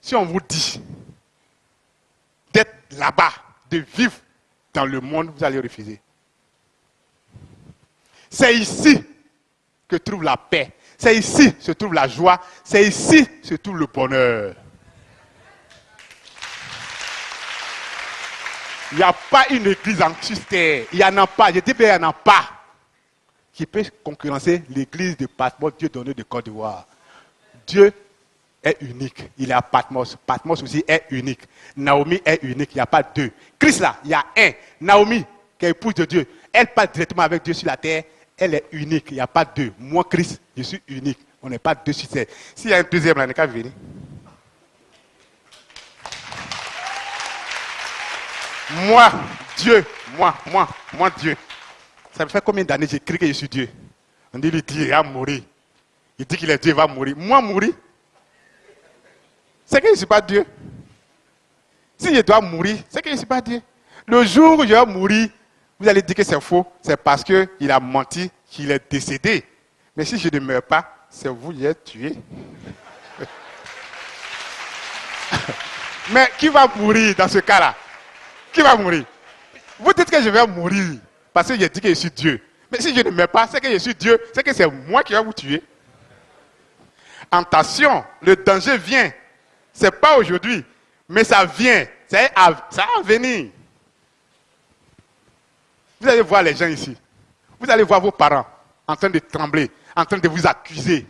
Si on vous dit d'être là-bas, de vivre dans le monde, vous allez refuser. C'est ici que trouve la paix. C'est ici que se trouve la joie. C'est ici que se trouve le bonheur. Il n'y a pas une église en terre. Il n'y en a pas. Je dis bien, il n'y en a pas. Qui peut concurrencer l'église de Patmos, Dieu donné de Côte d'Ivoire. Dieu est unique. Il est à Patmos. Patmos aussi est unique. Naomi est unique. Il n'y a pas deux. Christ là, il y a un. Naomi, qui est épouse de Dieu, elle passe directement avec Dieu sur la terre. Elle est unique. Il n'y a pas deux. Moi, Christ, je suis unique. On n'est pas deux sur terre. S'il y a un deuxième là, il n'est qu'à venir. Moi, Dieu. Moi, Dieu. Ça me fait combien d'années j'écris que je suis Dieu? On dit, il va mourir. Il dit qu'il est Dieu, il va mourir. Moi, mourir? C'est que je ne suis pas Dieu. Si je dois mourir, c'est que je ne suis pas Dieu. Le jour où je vais mourir, vous allez dire que c'est faux. C'est parce qu'il a menti qu'il est décédé. Mais si je ne meurs pas, c'est vous qui êtes tué. Mais qui va mourir dans ce cas-là? Qui va mourir? Vous dites que je vais mourir parce que j'ai dit que je suis Dieu. Mais si je ne meurs pas, c'est que je suis Dieu. C'est que c'est moi qui vais vous tuer. Attention, le danger vient. Ce n'est pas aujourd'hui, mais ça vient. Ça va venir. Vous allez voir les gens ici. Vous allez voir vos parents en train de trembler, en train de vous accuser.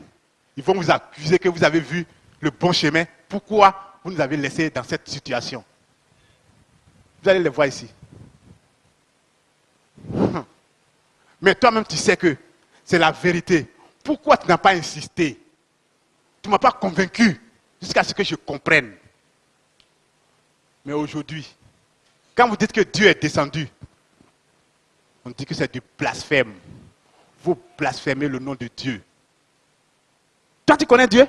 Ils vont vous accuser que vous avez vu le bon chemin. Pourquoi vous nous avez laissés dans cette situation? Vous allez les voir ici. Mais toi-même, tu sais que c'est la vérité. Pourquoi tu n'as pas insisté? Tu ne m'as pas convaincu jusqu'à ce que je comprenne. Mais aujourd'hui, quand vous dites que Dieu est descendu, on dit que c'est du blasphème. Vous blasphémez le nom de Dieu. Toi, tu connais Dieu?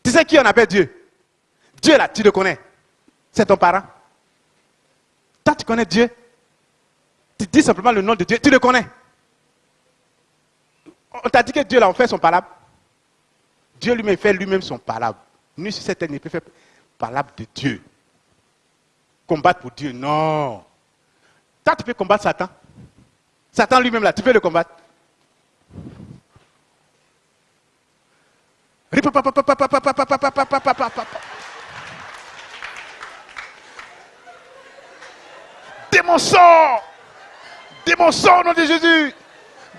Tu sais qui on appelle Dieu? Dieu là, tu le connais. C'est ton parent. Toi, tu connais Dieu? Tu dis simplement le nom de Dieu, tu le connais. On t'a dit que Dieu là, on fait son palabre. Dieu lui-même fait lui-même son palabre. Nous, sur cette terre, il peut faire palabre de Dieu. Combattre pour Dieu, non. Toi, tu peux combattre Satan. Satan lui-même là, tu peux le combattre. Démon sort! Démon sort au nom de Jésus!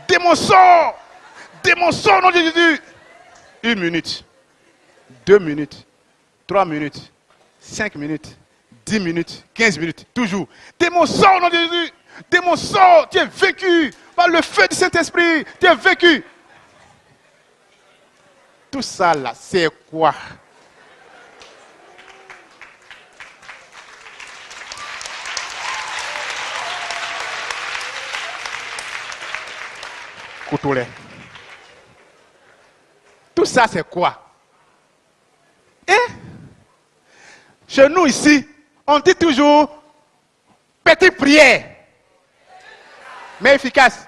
Démon sort! Démon sort au nom de Jésus! 1 minute, 2 minutes, 3 minutes, 5 minutes, 10 minutes, 15 minutes, toujours. Démon sort au nom de Jésus! Démon sort! Tu es vaincu par le feu du Saint-Esprit! Tu es vaincu! Tout ça là, c'est quoi? Coutoulet. Tout ça, c'est quoi? Et chez nous ici, on dit toujours petite prière, mais efficace.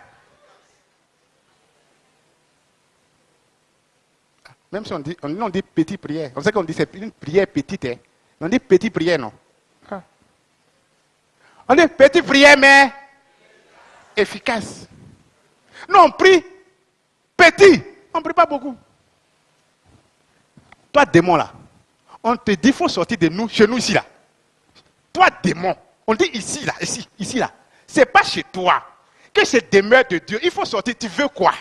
Même si on dit petite prière, on sait qu'on dit c'est une prière petite, hein? On dit petite prière, non? Ah. On dit petite prière, mais efficace. Non, on prie petit, on ne prie pas beaucoup. Toi, démon là, on te dit qu'il faut sortir de nous, chez nous ici là. Toi, démon, on dit ici là, ici là. C'est pas chez toi que c'est demeure de Dieu. Il faut sortir, tu veux quoi?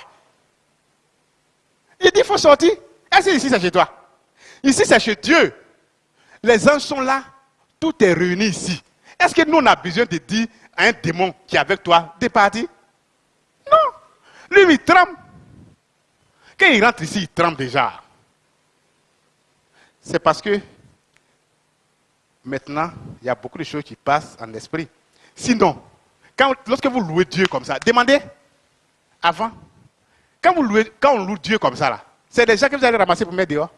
Il dit il faut sortir. Est-ce que ici c'est chez toi? Ici c'est chez Dieu. Les anges sont là, tout est réuni ici. Est-ce que nous on a besoin de dire à un démon qui est avec toi de partir? Non. Lui, il tremble. Quand il rentre ici, il tremble déjà. C'est parce que maintenant, il y a beaucoup de choses qui passent en esprit. Sinon, lorsque vous louez Dieu comme ça, demandez avant. Quand on loue Dieu comme ça, là, c'est des gens que vous allez ramasser pour mettre dehors.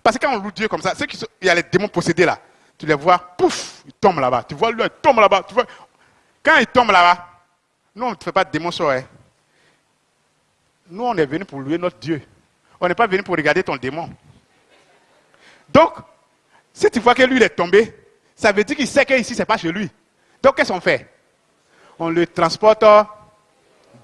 Parce que quand on loue Dieu comme ça, il y a les démons possédés là. Tu les vois, pouf, ils tombent là-bas. Tu vois, lui, il tombe là-bas. Tu vois, quand ils tombent là-bas, nous, on ne fait pas de démons sur eux. Nous, on est venus pour louer notre Dieu. On n'est pas venu pour regarder ton démon. Donc, Si tu vois que lui il est tombé, ça veut dire qu'il sait qu'ici, ce n'est pas chez lui. Donc, qu'est-ce qu'on fait? On le transporte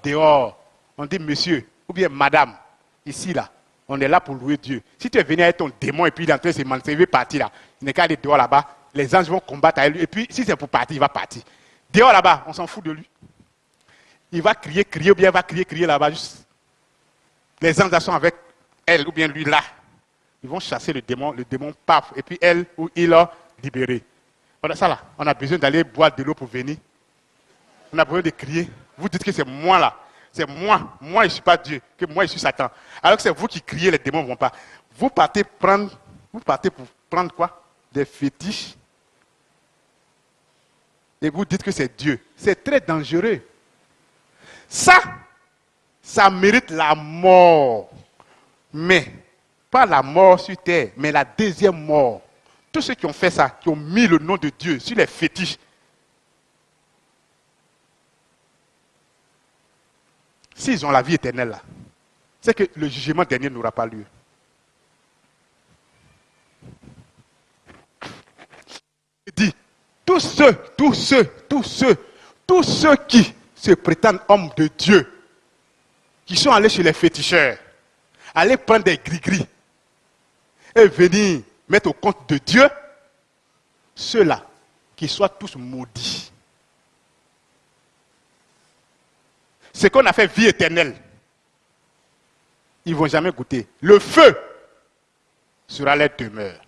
dehors. On dit, monsieur, ou bien madame, ici, là, on est là pour louer Dieu. Si tu es venu avec ton démon et puis il est en train de se manifester, il veut partir là, il n'est qu'à aller dehors là-bas, les anges vont combattre avec lui. Et puis, si c'est pour partir, il va partir. Dehors là-bas, on s'en fout de lui. Il va crier, ou bien il va crier là-bas. Juste. Les anges sont avec elle ou bien lui là. Ils vont chasser le démon paf, et puis elle ou il a libéré. Voilà ça là, on a besoin d'aller boire de l'eau pour venir. On a besoin de crier. Vous dites que c'est moi là. C'est moi. Moi, je ne suis pas Dieu. Que moi, je suis Satan. Alors que c'est vous qui criez, les démons ne vont pas. Vous partez pour prendre quoi? Des fétiches. Et vous dites que c'est Dieu. C'est très dangereux. Ça mérite la mort. Mais, pas la mort sur terre, mais la deuxième mort. Tous ceux qui ont fait ça, qui ont mis le nom de Dieu sur les fétiches, s'ils ont la vie éternelle là, c'est que le jugement dernier n'aura pas lieu. Il dit, tous ceux qui se prétendent hommes de Dieu, qui sont allés chez les féticheurs, aller prendre des gris-gris et venir mettre au compte de Dieu, ceux-là, qu'ils soient tous maudits. Ce qu'on a fait vie éternelle, ils ne vont jamais goûter. Le feu sera leur demeure.